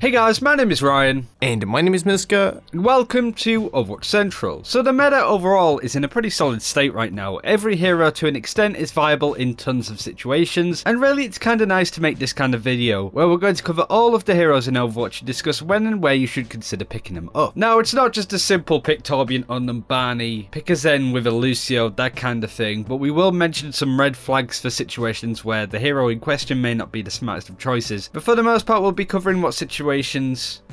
Hey guys, my name is Ryan. And my name is Miska. And welcome to Overwatch Central. So the meta overall is in a pretty solid state right now. Every hero to an extent is viable in tons of situations, and really it's kinda nice to make this kind of video, where we're going to cover all of the heroes in Overwatch and discuss when and where you should consider picking them up. Now it's not just a simple pick Torbjorn on them Barney, pick a Zen with a Lucio, that kind of thing, but we will mention some red flags for situations where the hero in question may not be the smartest of choices. But for the most part we'll be covering what situations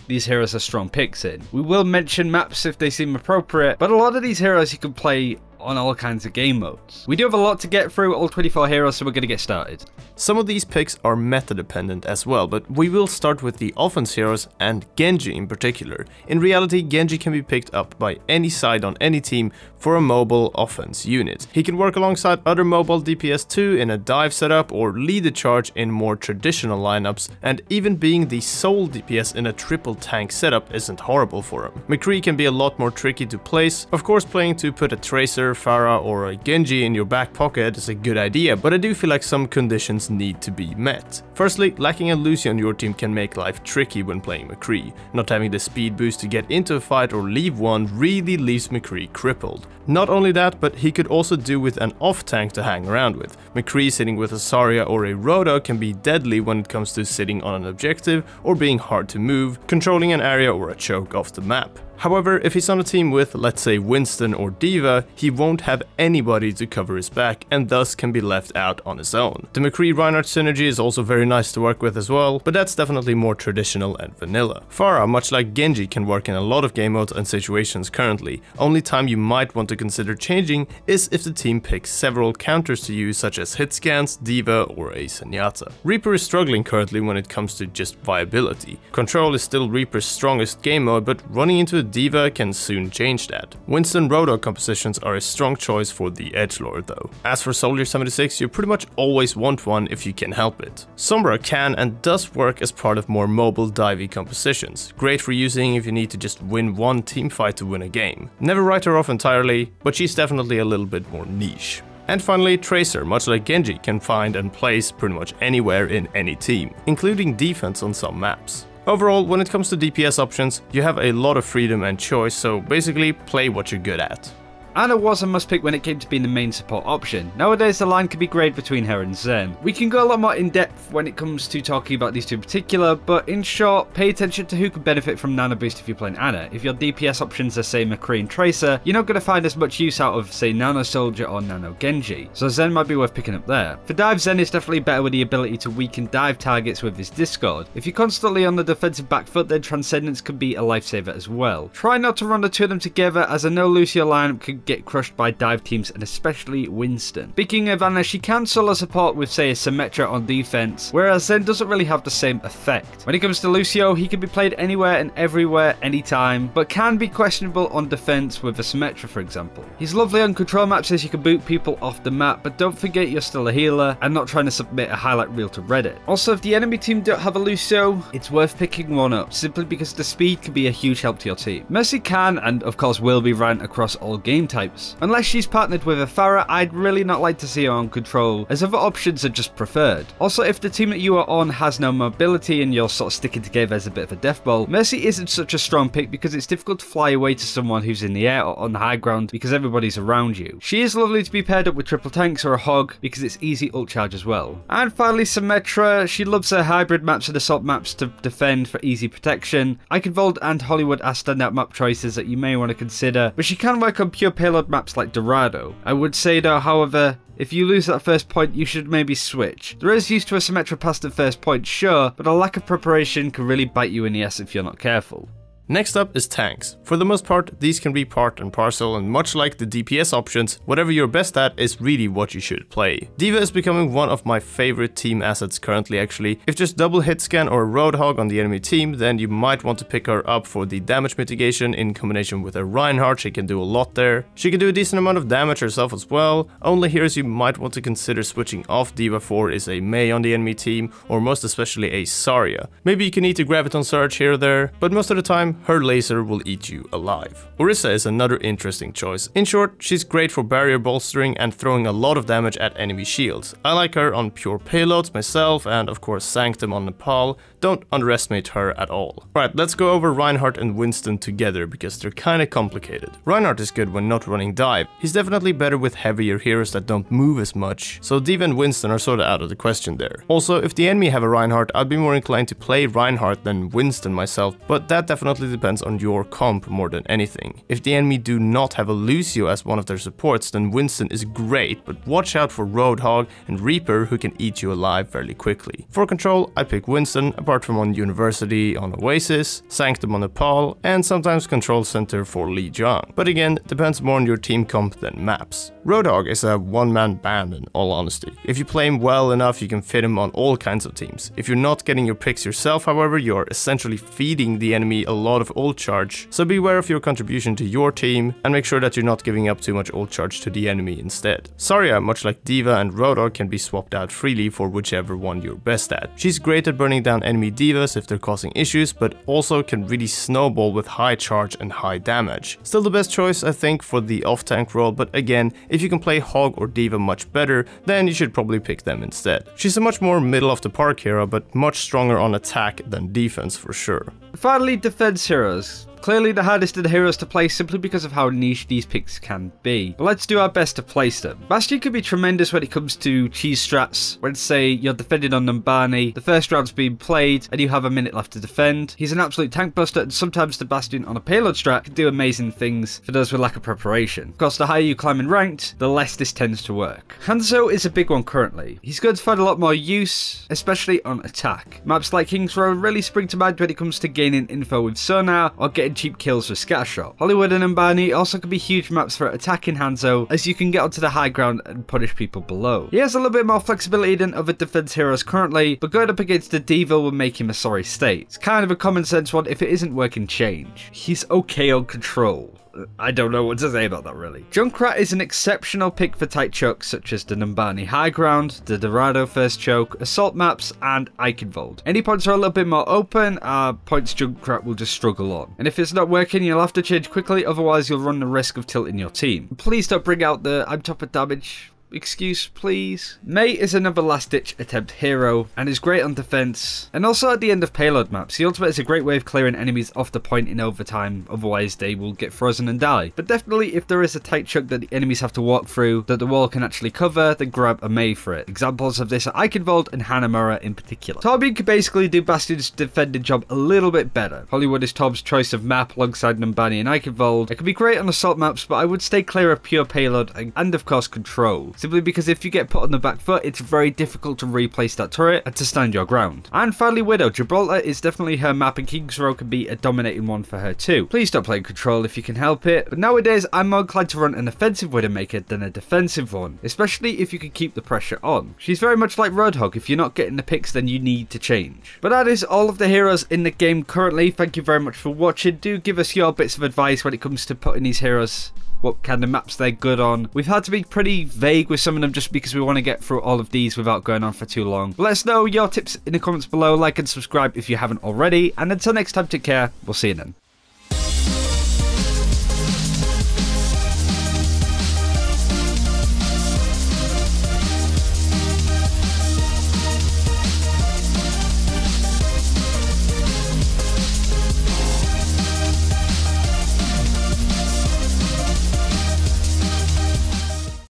these heroes are strong picks in. We will mention maps if they seem appropriate, but a lot of these heroes you can play on all kinds of game modes. We do have a lot to get through, all 24 heroes, so we're going to get started. Some of these picks are meta dependent as well, but we will start with the offense heroes and Genji in particular. In reality, Genji can be picked up by any side on any team for a mobile offense unit. He can work alongside other mobile DPS too in a dive setup or lead the charge in more traditional lineups, and even being the sole DPS in a triple tank setup isn't horrible for him. Mccree can be a lot more tricky to place. Of course, playing to put a Tracer, Farah or a Genji in your back pocket is a good idea, but I do feel like some conditions need to be met. Firstly, lacking a Lucio on your team can make life tricky when playing Mccree. Not having the speed boost to get into a fight or leave one really leaves Mccree crippled. Not only that, but he could also do with an off tank to hang around with. Mccree sitting with a Zarya or a Roadog can be deadly when it comes to sitting on an objective or being hard to move, controlling an area or a choke off the map. However, if he's on a team with, let's say, Winston or Diva, he won't have anybody to cover his back and thus can be left out on his own. The Mccree Rinehart synergy is also very nice to work with as well, but that's definitely more traditional and vanilla. Farah, much like Genji, can work in a lot of game modes and situations currently. Only time you might want to consider changing is if the team picks several counters to use, such as hit scans, Diva or a Zenyatta. Reaper is struggling currently when it comes to just viability. Control is still Reaper's strongest game mode, but running into a Diva can soon change that. Winston Roadog compositions are a strong choice for the edgelord though. As for Soldier 76, you pretty much always want one if you can help it. Sombra can and does work as part of more mobile divey compositions. Great for using if you need to just win one team fight to win a game. Never write her off entirely, but she's definitely a little bit more niche. And finally, Tracer, much like Genji, can find and place pretty much anywhere in any team, including defense on some maps. Overall, when it comes to DPS options, you have a lot of freedom and choice, so basically play what you're good at. Ana was a must pick when it came to being the main support option. Nowadays the line can be greyed between her and Zen. We can go a lot more in depth when it comes to talking about these two in particular, but in short, pay attention to who can benefit from Nano Boost if you're playing Ana. If your DPS options are say Mccree and Tracer, you're not going to find as much use out of say Nano Soldier or Nano Genji, so Zen might be worth picking up there. For dive, Zen is definitely better with the ability to weaken dive targets with his Discord. If you're constantly on the defensive back foot, then Transcendence can be a lifesaver as well. Try not to run the two of them together, as a no Lucio lineup could get crushed by dive teams, and especially Winston. Speaking of Ana, she can solo support with say a Symmetra on defense, whereas Zen doesn't really have the same effect. When it comes to Lucio, he can be played anywhere and everywhere, anytime, but can be questionable on defense with a Symmetra for example. He's lovely on control maps as you can boot people off the map, but don't forget you're still a healer and not trying to submit a highlight reel to Reddit. Also, if the enemy team don't have a Lucio, it's worth picking one up, simply because the speed can be a huge help to your team. Mercy can, and of course will be ran across all game types. Unless she's partnered with a Farah, I'd really not like to see her on control, as other options are just preferred. Also, if the team that you are on has no mobility and you're sort of sticking together as a bit of a death ball, Mercy isn't such a strong pick because it's difficult to fly away to someone who's in the air or on the high ground because everybody's around you. She is lovely to be paired up with triple tanks or a hog because it's easy ult charge as well. And finally, Symmetra, she loves her hybrid maps and assault maps to defend for easy protection. Eichenwald and Hollywood are standout map choices that you may want to consider, but she can work on pure payload maps like Dorado. I would say though, however, if you lose that first point, you should maybe switch. There is use to a Symmetra past the first point, sure, but a lack of preparation can really bite you in the ass if you're not careful. Next up is tanks. For the most part, these can be part and parcel, and much like the DPS options, whatever you're best at is really what you should play. Diva is becoming one of my favorite team assets currently actually. If just double hit scan or Roadhog on the enemy team, then you might want to pick her up for the damage mitigation in combination with a Rinehart. She can do a lot there. She can do a decent amount of damage herself as well. Only heroes you might want to consider switching off Diva for is a Mei on the enemy team, or most especially a Zarya. Maybe you can need to Graviton Surge here or there, but most of the time time, her laser will eat you alive. Marisa is another interesting choice. In short, she's great for barrier bolstering and throwing a lot of damage at enemy shields. I like her on pure payloads myself, and of course Sanctum on Nepal. Don't underestimate her at all. Right, let's go over Rinehart and Winston together because they're kinda complicated. Rinehart is good when not running dive. He's definitely better with heavier heroes that don't move as much, so Diva and Winston are sorta out of the question there. Also, if the enemy have a Rinehart, I'd be more inclined to play Rinehart than Winston myself, but that definitely depends on your comp more than anything. If the enemy do not have a Lucio as one of their supports, then Winston is great, but watch out for Roadog and Reaper who can eat you alive fairly quickly. For control, I pick Winston, apart from on University on Oasis, Sanctum on Nepal, and sometimes Control Center for Li Jiang. But again, depends more on your team comp than maps. Roadog is a one-man band in all honesty. If you play him well enough, you can fit him on all kinds of teams. If you're not getting your picks yourself, however, you're essentially feeding the enemy a lot of ult charge, so beware of your contribution to your team and make sure that you're not giving up too much ult charge to the enemy instead. Zarya, much like Diva and Roadog, can be swapped out freely for whichever one you're best at. She's great at burning down enemy Divas if they're causing issues, but also can really snowball with high charge and high damage. Still the best choice, I think, for the off-tank role, but again, if you can play Hog or Diva much better, then you should probably pick them instead. She's a much more middle-of-the-park hero, but much stronger on attack than defense for sure. Finally, defense heroes. Clearly the hardest of the heroes to play simply because of how niche these picks can be. But let's do our best to place them. Bastion can be tremendous when it comes to cheese strats. When say you're defending on Numbani, the first round's being played and you have a minute left to defend. He's an absolute tank buster, and sometimes the Bastion on a payload strat can do amazing things for those with lack of preparation. Of course, the higher you climb in ranked, the less this tends to work. Hanzo is a big one currently. He's going to find a lot more use, especially on attack. Maps like King's Row really spring to mind when it comes to gaining info with sonar or getting cheap kills with scattershot. Hollywood and Umbani also can be huge maps for attacking Hanzo, as you can get onto the high ground and punish people below. He has a little bit more flexibility than other defense heroes currently, but going up against the Diva will make him a sorry state. It's kind of a common sense one. If it isn't working, change. He's okay on control. I don't know what to say about that really. Junkrat is an exceptional pick for tight chokes such as the Numbani High Ground, the Dorado First Choke, Assault Maps, and Eichenwald. Any points are a little bit more open, points Junkrat will just struggle on. And if it's not working, you'll have to change quickly, otherwise you'll run the risk of tilting your team. Please don't bring out the I'm top of damage excuse, please. May is another last-ditch attempt hero and is great on defense and also at the end of payload maps. The ultimate is a great way of clearing enemies off the point in overtime, otherwise they will get frozen and die. But definitely if there is a tight chunk that the enemies have to walk through that the wall can actually cover, then grab a May for it. Examples of this are Eichenwald and Hanamura in particular. Torbjorn can basically do Bastion's defending job a little bit better. Hollywood is Torb's choice of map alongside Numbani and Eichenwald. It can be great on assault maps, but I would stay clear of pure payload and of course control. Simply because if you get put on the back foot, it's very difficult to replace that turret and to stand your ground. And finally Widow. Gibraltar is definitely her map and King's Row can be a dominating one for her too. Please stop playing control if you can help it, but nowadays I'm more inclined to run an offensive Widowmaker than a defensive one, especially if you can keep the pressure on. She's very much like Roadhog. If you're not getting the picks, then you need to change. But that is all of the heroes in the game currently. Thank you very much for watching. Do give us your bits of advice when it comes to putting these heroes, what kind of maps they're good on. We've had to be pretty vague with some of them just because we want to get through all of these without going on for too long. But let us know your tips in the comments below, like and subscribe if you haven't already, and until next time, take care, we'll see you then.